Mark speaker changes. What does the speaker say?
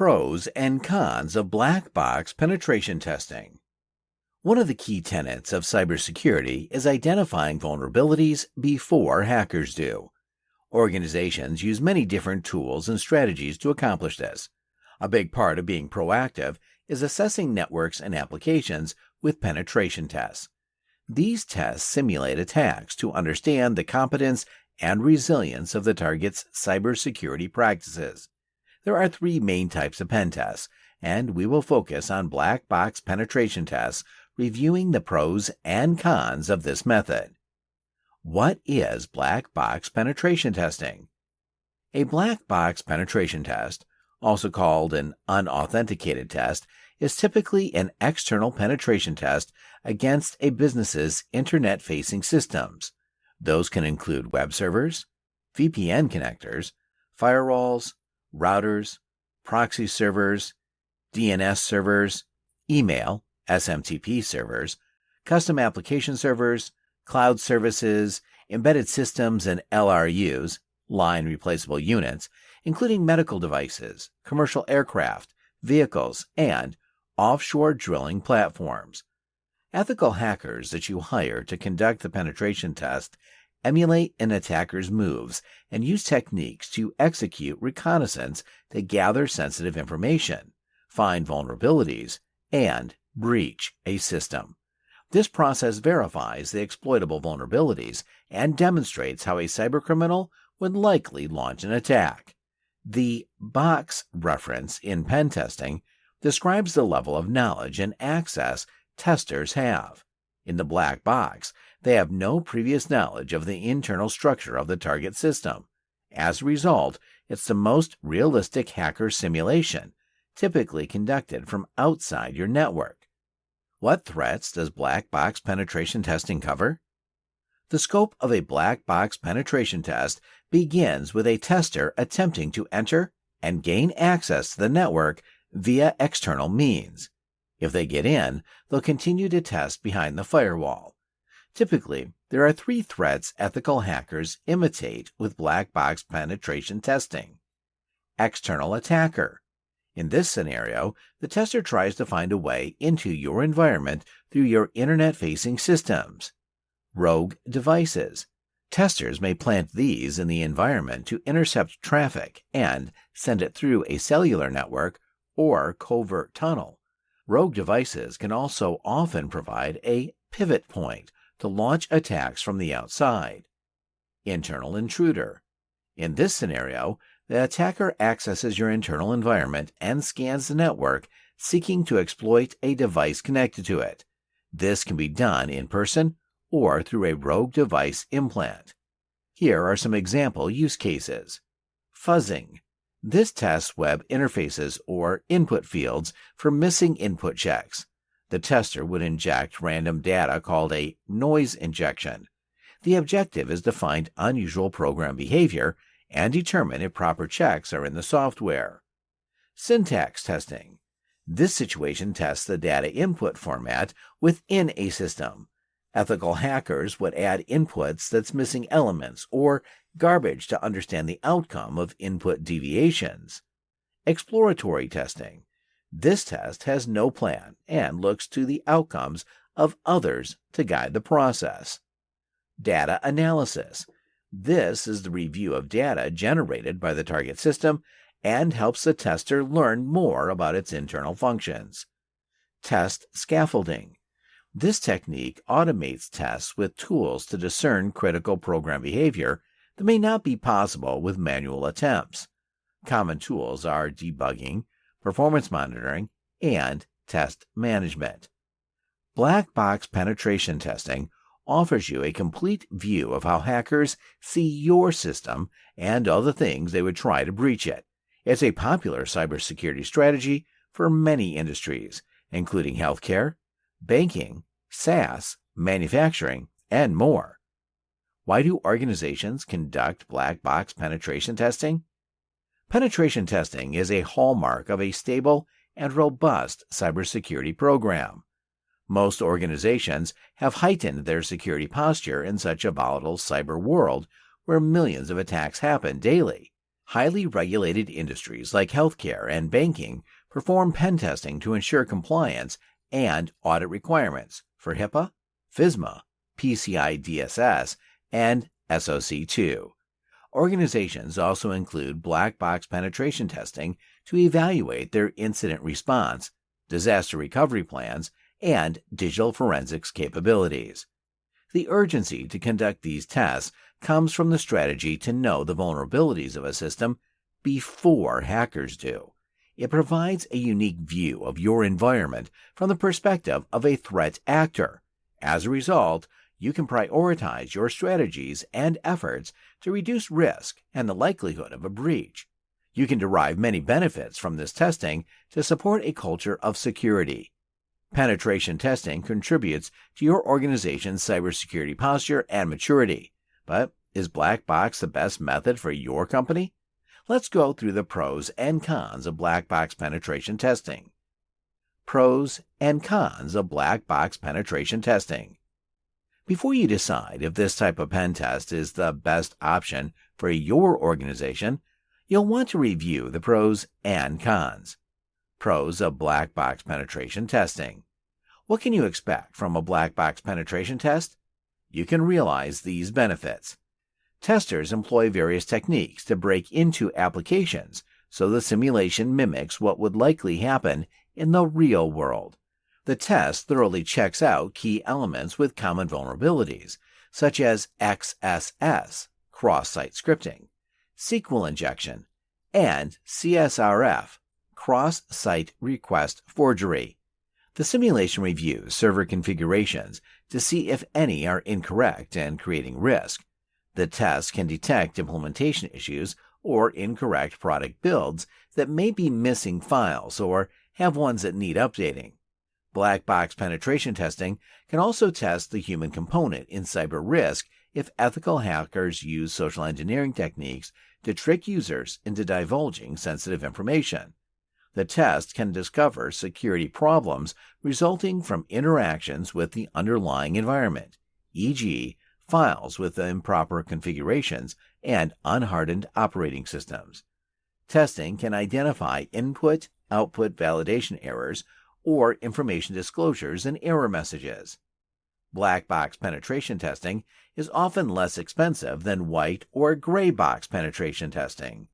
Speaker 1: Pros and cons of black box penetration testing. One of the key tenets of cybersecurity is identifying vulnerabilities before hackers do. Organizations use many different tools and strategies to accomplish this. A big part of being proactive is assessing networks and applications with penetration tests. These tests simulate attacks to understand the competence and resilience of the target's cybersecurity practices. There are three main types of pen tests, and we will focus on black box penetration tests, reviewing the pros and cons of this method. What is black box penetration testing? A black box penetration test, also called an unauthenticated test, is typically an external penetration test against a business's internet-facing systems. Those can include web servers, VPN connectors, firewalls, routers, proxy servers, DNS servers, email, SMTP servers, custom application servers, cloud services, embedded systems and LRUs, line replaceable units, including medical devices, commercial aircraft, vehicles, and offshore drilling platforms. Ethical hackers that you hire to conduct the penetration test emulate an attacker's moves and use techniques to execute reconnaissance to gather sensitive information, find vulnerabilities, and breach a system. This process verifies the exploitable vulnerabilities and demonstrates how a cybercriminal would likely launch an attack. The box reference in pen testing describes the level of knowledge and access testers have. In the black box, they have no previous knowledge of the internal structure of the target system. As a result, it's the most realistic hacker simulation, typically conducted from outside your network. What threats does black box penetration testing cover? The scope of a black box penetration test begins with a tester attempting to enter and gain access to the network via external means. If they get in, they'll continue to test behind the firewall. Typically, there are three threats ethical hackers imitate with black box penetration testing. External attacker. In this scenario, the tester tries to find a way into your environment through your internet-facing systems. Rogue devices. Testers may plant these in the environment to intercept traffic and send it through a cellular network or covert tunnel. Rogue devices can also often provide a pivot point to launch attacks from the outside. Internal intruder. In this scenario, the attacker accesses your internal environment and scans the network, seeking to exploit a device connected to it. This can be done in person or through a rogue device implant. Here are some example use cases. Fuzzing. This tests web interfaces or input fields for missing input checks. The tester would inject random data called a noise injection. The objective is to find unusual program behavior and determine if proper checks are in the software. Syntax testing. This situation tests the data input format within a system. Ethical hackers would add inputs that's missing elements or garbage to understand the outcome of input deviations. Exploratory testing. This test has no plan and looks to the outcomes of others to guide the process. Data analysis. This is the review of data generated by the target system and helps the tester learn more about its internal functions. Test scaffolding. This technique automates tests with tools to discern critical program behavior that may not be possible with manual attempts. Common tools are debugging, performance monitoring, and test management. Black box penetration testing offers you a complete view of how hackers see your system and all the things they would try to breach it. It's a popular cybersecurity strategy for many industries, including healthcare, banking, SaaS, manufacturing, and more. Why do organizations conduct black box penetration testing? Penetration testing is a hallmark of a stable and robust cybersecurity program. Most organizations have heightened their security posture in such a volatile cyber world where millions of attacks happen daily. Highly regulated industries like healthcare and banking perform pen testing to ensure compliance and audit requirements for HIPAA, FISMA, PCI DSS, and SOC 2. Organizations also include black box penetration testing to evaluate their incident response, disaster recovery plans, and digital forensics capabilities. The urgency to conduct these tests comes from the strategy to know the vulnerabilities of a system before hackers do. It provides a unique view of your environment from the perspective of a threat actor. As a result, you can prioritize your strategies and efforts to reduce risk and the likelihood of a breach. You can derive many benefits from this testing to support a culture of security. Penetration testing contributes to your organization's cybersecurity posture and maturity. But is black box the best method for your company? Let's go through the pros and cons of black box penetration testing. Pros and cons of black box penetration testing. Before you decide if this type of pen test is the best option for your organization, you'll want to review the pros and cons. Pros of black box penetration testing. What can you expect from a black box penetration test? You can realize these benefits. Testers employ various techniques to break into applications, so the simulation mimics what would likely happen in the real world. The test thoroughly checks out key elements with common vulnerabilities, such as XSS, cross-site scripting, SQL injection, and CSRF, cross-site request forgery. The simulation reviews server configurations to see if any are incorrect and creating risk. The test can detect implementation issues or incorrect product builds that may be missing files or have ones that need updating. Black box penetration testing can also test the human component in cyber risk if ethical hackers use social engineering techniques to trick users into divulging sensitive information. The test can discover security problems resulting from interactions with the underlying environment, e.g., files with improper configurations and unhardened operating systems. Testing can identify input-output validation errors or information disclosures and error messages. Black box penetration testing is often less expensive than white or gray box penetration testing.